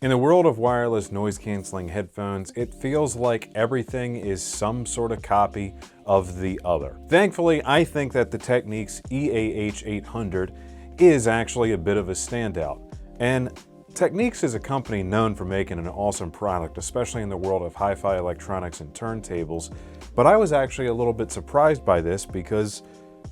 In the world of wireless noise-canceling headphones, it feels like everything is some sort of copy of the other. Thankfully, I think that the Technics EAH-A800 is actually a bit of a standout. And Technics is a company known for making an awesome product, especially in the world of hi-fi electronics and turntables. But I was actually a little bit surprised by this because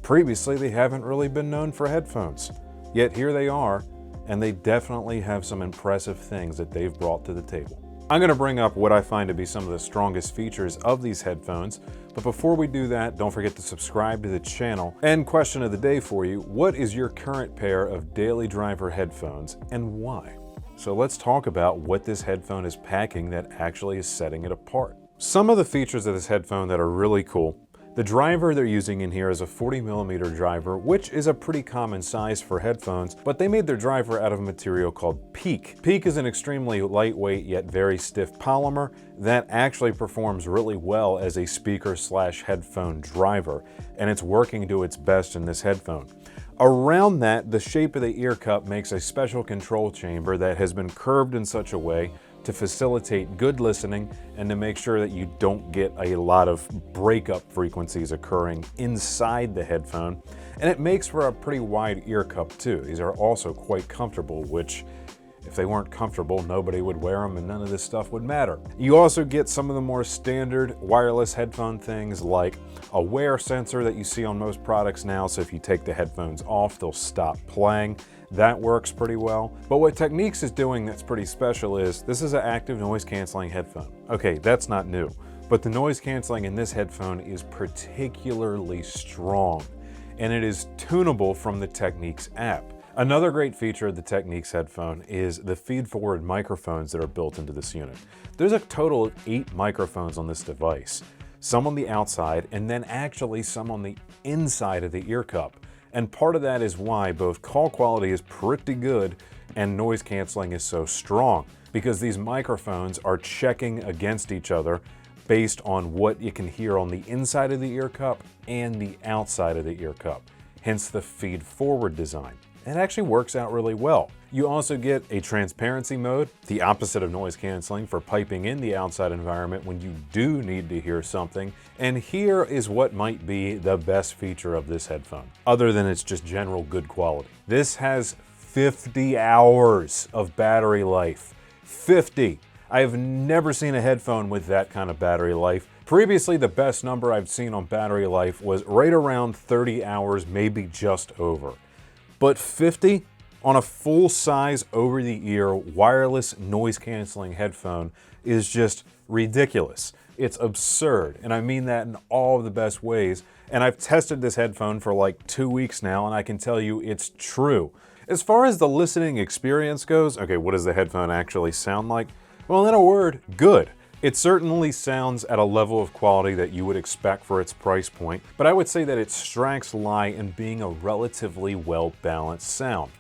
previously they haven't really been known for headphones. Yet here they are, and they definitely have some impressive things that they've brought to the table. I'm going to bring up what I find to be some of the strongest features of these headphones, but before we do that, don't forget to subscribe to the channel. And question of the day for you, what is your current pair of daily driver headphones and why? So let's talk about what this headphone is packing that actually is setting it apart. Some of the features of this headphone that are really cool. The driver they're using in here is a 40mm driver, which is a pretty common size for headphones, but they made their driver out of a material called PEEK. PEEK is an extremely lightweight yet very stiff polymer that actually performs really well as a speaker/headphone driver, and it's working to its best in this headphone. Around that, the shape of the ear cup makes a special control chamber that has been curved in such a way to facilitate good listening and to make sure that you don't get a lot of breakup frequencies occurring inside the headphone. And it makes for a pretty wide ear cup too. These are also quite comfortable, which if they weren't comfortable, nobody would wear them and none of this stuff would matter. You also get some of the more standard wireless headphone things like a wear sensor that you see on most products now, so if you take the headphones off, they'll stop playing. That works pretty well. But what Technics is doing that's pretty special is, this is an active noise canceling headphone. Okay, that's not new, but the noise canceling in this headphone is particularly strong, and it is tunable from the Technics app. Another great feature of the Technics headphone is the feed-forward microphones that are built into this unit. There's a total of 8 microphones on this device, some on the outside and then actually some on the inside of the ear cup. And part of that is why both call quality is pretty good and noise canceling is so strong, because these microphones are checking against each other based on what you can hear on the inside of the ear cup and the outside of the ear cup, hence the feed-forward design. It actually works out really well. You also get a transparency mode, the opposite of noise canceling, for piping in the outside environment when you do need to hear something. And here is what might be the best feature of this headphone, other than it's just general good quality. This has 50 hours of battery life. 50! I have never seen a headphone with that kind of battery life. Previously, the best number I've seen on battery life was right around 30 hours, maybe just over. But 50 on a full-size, over-the-ear, wireless noise-canceling headphone is just ridiculous. It's absurd, and I mean that in all of the best ways. And I've tested this headphone for like 2 weeks now, and I can tell you it's true. As far as the listening experience goes, okay, what does the headphone actually sound like? Well, in a word, good. It certainly sounds at a level of quality that you would expect for its price point, but I would say that its strengths lie in being a relatively well-balanced sound.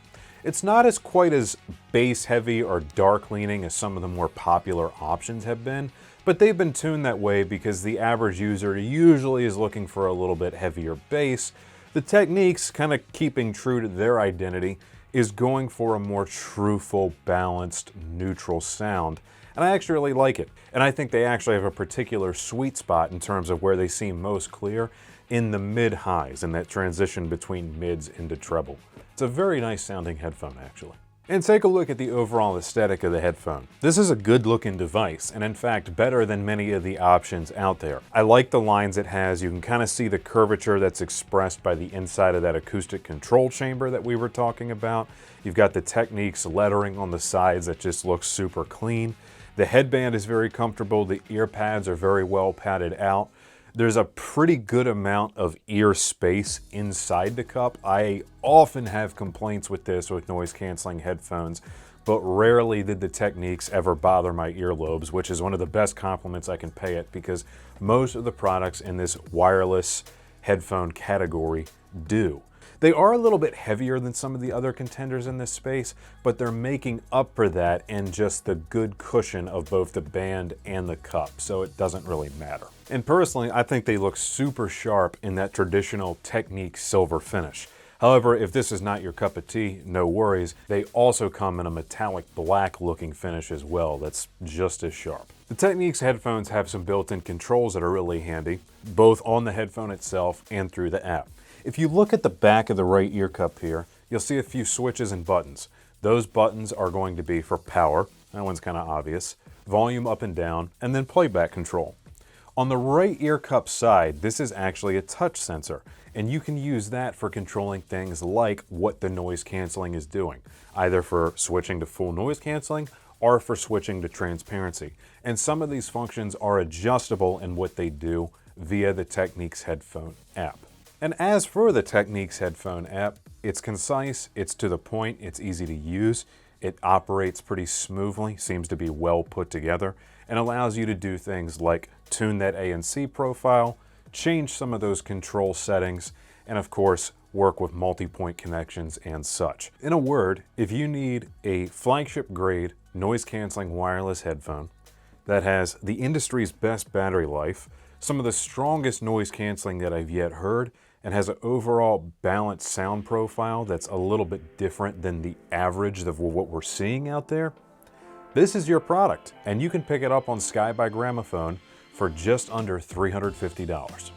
It's not as quite as bass-heavy or dark-leaning as some of the more popular options have been, but they've been tuned that way because the average user usually is looking for a little bit heavier bass. The Technics, kind of keeping true to their identity, is going for a more truthful, balanced, neutral sound. And I actually really like it. And I think they actually have a particular sweet spot in terms of where they seem most clear in the mid-highs, and that transition between mids into treble. It's a very nice sounding headphone, actually. And take a look at the overall aesthetic of the headphone. This is a good looking device, and in fact better than many of the options out there. I like the lines it has. You can kind of see the curvature that's expressed by the inside of that acoustic control chamber that we were talking about. You've got the Technics lettering on the sides that just looks super clean. The headband is very comfortable. The ear pads are very well padded out. There's a pretty good amount of ear space inside the cup. I often have complaints with this with noise canceling headphones, but rarely did the Technics ever bother my earlobes, which is one of the best compliments I can pay it, because most of the products in this wireless headphone category do. They are a little bit heavier than some of the other contenders in this space, but they're making up for that in just the good cushion of both the band and the cup, so it doesn't really matter. And personally, I think they look super sharp in that traditional Technics silver finish. However, if this is not your cup of tea, no worries. They also come in a metallic black looking finish as well that's just as sharp. The Technics headphones have some built-in controls that are really handy, both on the headphone itself and through the app. If you look at the back of the right ear cup here, you'll see a few switches and buttons. Those buttons are going to be for power, that one's kind of obvious, volume up and down, and then playback control. On the right ear cup side, this is actually a touch sensor, and you can use that for controlling things like what the noise canceling is doing, either for switching to full noise canceling or for switching to transparency. And some of these functions are adjustable in what they do via the Technics headphone app. And as for the Technics headphone app, it's concise, it's to the point, it's easy to use, it operates pretty smoothly, seems to be well put together, and allows you to do things like tune that ANC profile, change some of those control settings, and of course, work with multi-point connections and such. In a word, if you need a flagship grade noise-canceling wireless headphone that has the industry's best battery life, some of the strongest noise canceling that I've yet heard, and has an overall balanced sound profile that's a little bit different than the average of what we're seeing out there, this is your product, and you can pick it up on Sky by Gramophone for just under $350.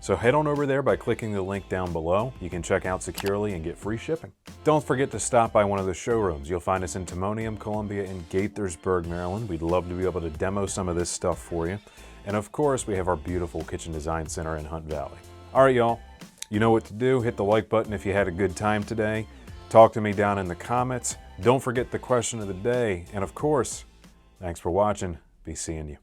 So head on over there by clicking the link down below. You can check out securely and get free shipping. Don't forget to stop by one of the showrooms. You'll find us in Timonium, Columbia, and Gaithersburg, Maryland. We'd love to be able to demo some of this stuff for you. And of course, we have our beautiful Kitchen Design Center in Hunt Valley. All right, y'all, you know what to do. Hit the like button if you had a good time today. Talk to me down in the comments. Don't forget the question of the day. And of course, thanks for watching. Be seeing you.